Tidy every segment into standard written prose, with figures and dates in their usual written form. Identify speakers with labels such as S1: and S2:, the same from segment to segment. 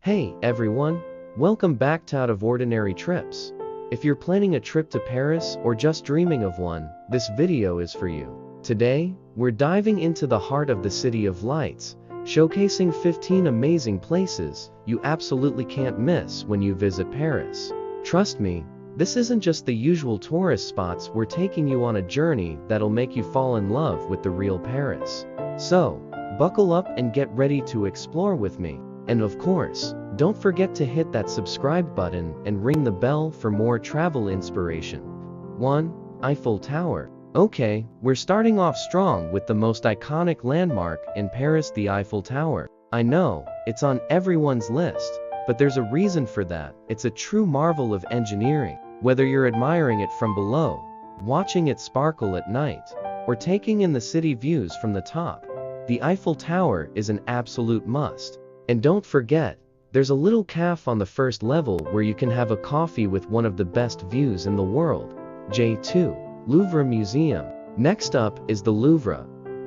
S1: Hey everyone, welcome back to Out of Ordinary Trips. If you're planning a trip to Paris or just dreaming of one, this video is for you. Today, we're diving into the heart of the City of Lights, showcasing 15 amazing places you absolutely can't miss when you visit Paris. Trust me, this isn't just the usual tourist spots. We're taking you on a journey that'll make you fall in love with the real Paris. So, buckle up and get ready to explore with me. And of course, don't forget to hit that subscribe button and ring the bell for more travel inspiration. 1. Eiffel Tower. Okay, we're starting off strong with the most iconic landmark in Paris, the Eiffel Tower. I know, it's on everyone's list, but there's a reason for that. It's a true marvel of engineering. Whether you're admiring it from below, watching it sparkle at night, or taking in the city views from the top, the Eiffel Tower is an absolute must. And don't forget, there's a little cafe on the first level where you can have a coffee with one of the best views in the world. J2. Louvre Museum. Next up is the Louvre.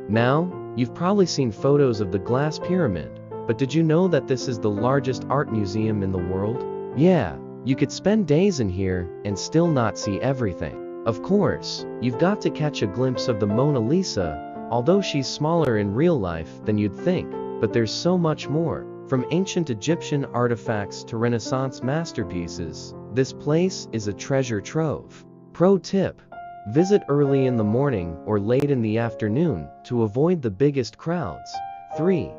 S1: Now, you've probably seen photos of the glass pyramid, but did you know that this is the largest art museum in the world? Yeah, you could spend days in here and still not see everything. Of course, you've got to catch a glimpse of the Mona Lisa, although she's smaller in real life than you'd think, but there's so much more. From ancient Egyptian artifacts to Renaissance masterpieces, this place is a treasure trove. Pro tip: visit early in the morning or late in the afternoon to avoid the biggest crowds. 3.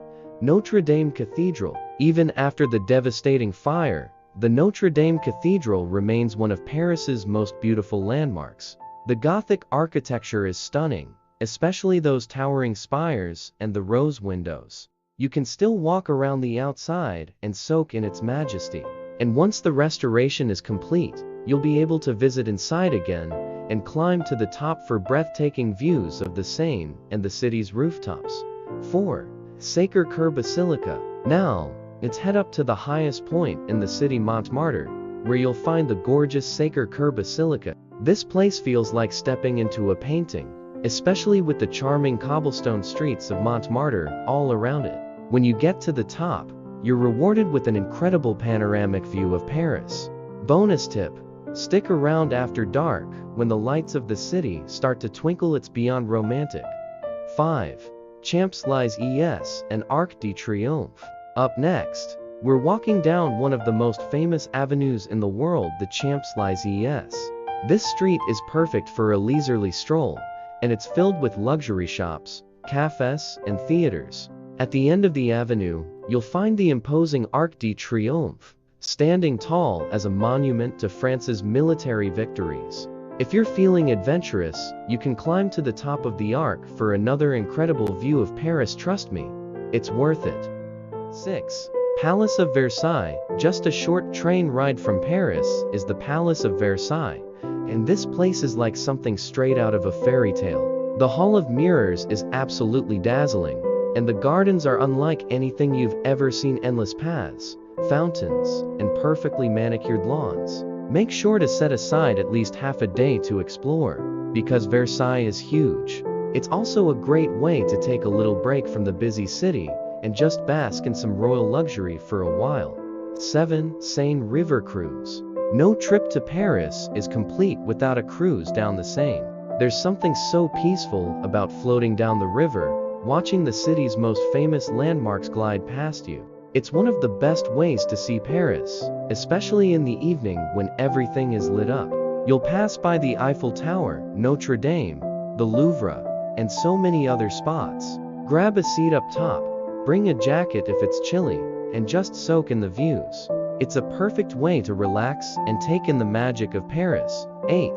S1: Notre-Dame Cathedral. Even after the devastating fire, the Notre-Dame Cathedral remains one of Paris's most beautiful landmarks. The Gothic architecture is stunning, especially those towering spires and the rose windows. You can still walk around the outside and soak in its majesty. And once the restoration is complete, you'll be able to visit inside again and climb to the top for breathtaking views of the Seine and the city's rooftops. 4. Sacré-Cœur Basilica. Now, let's head up to the highest point in the city, Montmartre, where you'll find the gorgeous Sacré-Cœur Basilica. This place feels like stepping into a painting, especially with the charming cobblestone streets of Montmartre all around it. When you get to the top, you're rewarded with an incredible panoramic view of Paris. Bonus tip: stick around after dark when the lights of the city start to twinkle. It's beyond romantic. 5. Champs-Élysées and Arc de Triomphe. Up next, we're walking down one of the most famous avenues in the world, the Champs-Élysées. This street is perfect for a leisurely stroll, and it's filled with luxury shops, cafes, and theaters. At the end of the avenue, you'll find the imposing Arc de Triomphe, standing tall as a monument to France's military victories. If you're feeling adventurous, you can climb to the top of the Arc for another incredible view of Paris. Trust me, it's worth it. 6. Palace of Versailles. Just a short train ride from Paris is the Palace of Versailles, and this place is like something straight out of a fairy tale. The Hall of Mirrors is absolutely dazzling, and the gardens are unlike anything you've ever seen. Endless paths, fountains, and perfectly manicured lawns. Make sure to set aside at least half a day to explore, because Versailles is huge. It's also a great way to take a little break from the busy city and just bask in some royal luxury for a while. 7. Seine River Cruise. No trip to Paris is complete without a cruise down the Seine. There's something so peaceful about floating down the river, watching the city's most famous landmarks glide past you. It's one of the best ways to see Paris, especially in the evening when everything is lit up. You'll pass by the Eiffel Tower, Notre Dame, the Louvre, and so many other spots. Grab a seat up top, bring a jacket if it's chilly, and just soak in the views. It's a perfect way to relax and take in the magic of Paris. 8.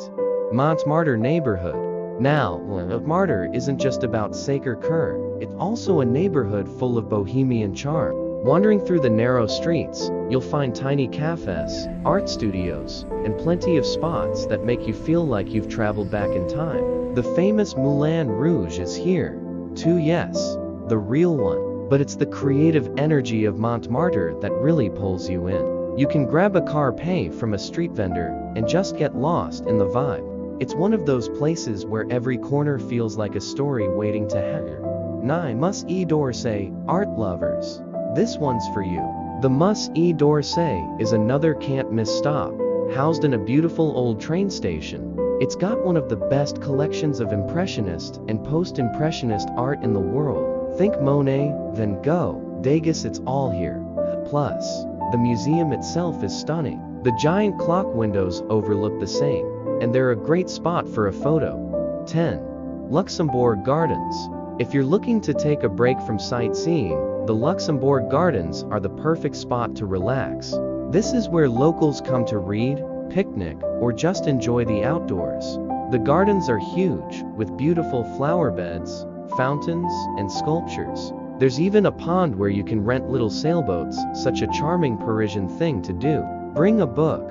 S1: Montmartre neighborhood. Now, Montmartre isn't just about Sacré-Cœur, it's also a neighborhood full of bohemian charm. Wandering through the narrow streets, you'll find tiny cafes, art studios, and plenty of spots that make you feel like you've traveled back in time. The famous Moulin Rouge is here, too. Yes, the real one. But it's the creative energy of Montmartre that really pulls you in. You can grab a carpe from a street vendor and just get lost in the vibe. It's one of those places where every corner feels like a story waiting to happen. 9. Musée d'Orsay, art lovers. This one's for you. The Musée d'Orsay is another can't-miss stop, housed in a beautiful old train station. It's got one of the best collections of Impressionist and Post-Impressionist art in the world. Think Monet, Van Gogh, Degas, it's all here. Plus, the museum itself is stunning. The giant clock windows overlook the Seine, and they're a great spot for a photo. 10. Luxembourg Gardens. If you're looking to take a break from sightseeing, the Luxembourg Gardens are the perfect spot to relax. This is where locals come to read, picnic, or just enjoy the outdoors. The gardens are huge, with beautiful flower beds, fountains, and sculptures. There's even a pond where you can rent little sailboats, such a charming Parisian thing to do. Bring a book,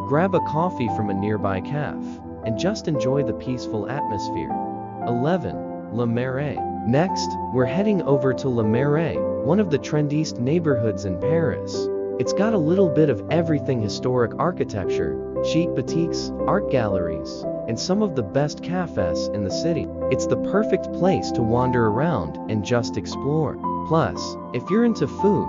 S1: grab a coffee from a nearby cafe, and just enjoy the peaceful atmosphere. 11. Le Marais. Next, we're heading over to Le Marais, one of the trendiest neighborhoods in Paris. It's got a little bit of everything: historic architecture, chic boutiques, art galleries, and some of the best cafes in the city. It's the perfect place to wander around and just explore. Plus, if you're into food,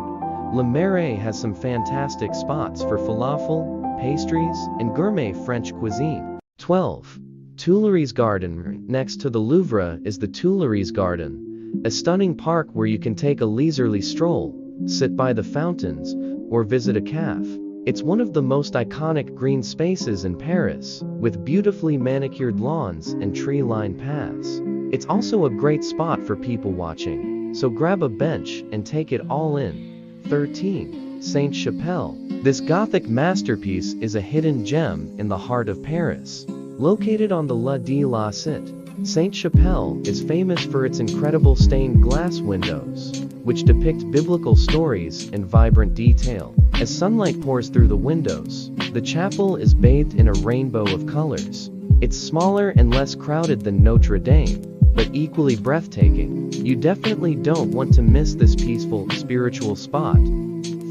S1: Le Marais has some fantastic spots for falafel, pastries, and gourmet French cuisine. 12. Tuileries Garden. Next to the Louvre is the Tuileries Garden, a stunning park where you can take a leisurely stroll, sit by the fountains, or visit a cafe. It's one of the most iconic green spaces in Paris, with beautifully manicured lawns and tree-lined paths. It's also a great spot for people watching, so grab a bench and take it all in. 13. Sainte-Chapelle. This Gothic masterpiece is a hidden gem in the heart of Paris. Located on the Rue de la Cité, Sainte-Chapelle is famous for its incredible stained glass windows, which depict biblical stories in vibrant detail. As sunlight pours through the windows, the chapel is bathed in a rainbow of colors. It's smaller and less crowded than Notre-Dame, but equally breathtaking. You definitely don't want to miss this peaceful, spiritual spot.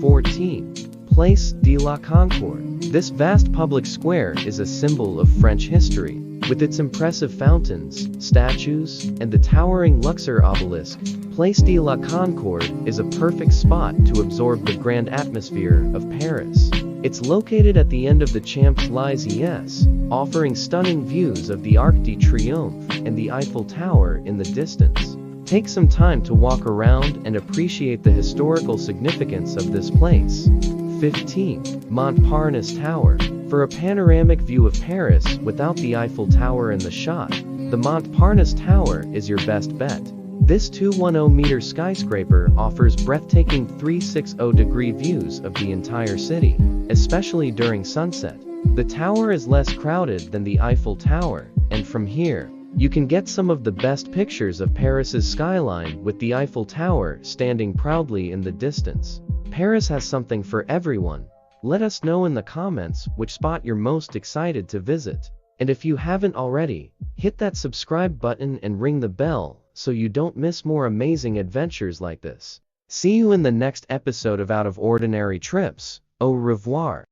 S1: 14. Place de la Concorde. This vast public square is a symbol of French history. With its impressive fountains, statues, and the towering Luxor obelisk, Place de la Concorde is a perfect spot to absorb the grand atmosphere of Paris. It's located at the end of the Champs-Élysées, offering stunning views of the Arc de Triomphe and the Eiffel Tower in the distance. Take some time to walk around and appreciate the historical significance of this place. 15. Montparnasse Tower. For a panoramic view of Paris without the Eiffel Tower in the shot, the Montparnasse Tower is your best bet. This 210-meter skyscraper offers breathtaking 360-degree views of the entire city, especially during sunset. The tower is less crowded than the Eiffel Tower, and from here, you can get some of the best pictures of Paris's skyline with the Eiffel Tower standing proudly in the distance. Paris has something for everyone. Let us know in the comments which spot you're most excited to visit. And if you haven't already, hit that subscribe button and ring the bell so you don't miss more amazing adventures like this. See you in the next episode of Out of Ordinary Trips. Au revoir.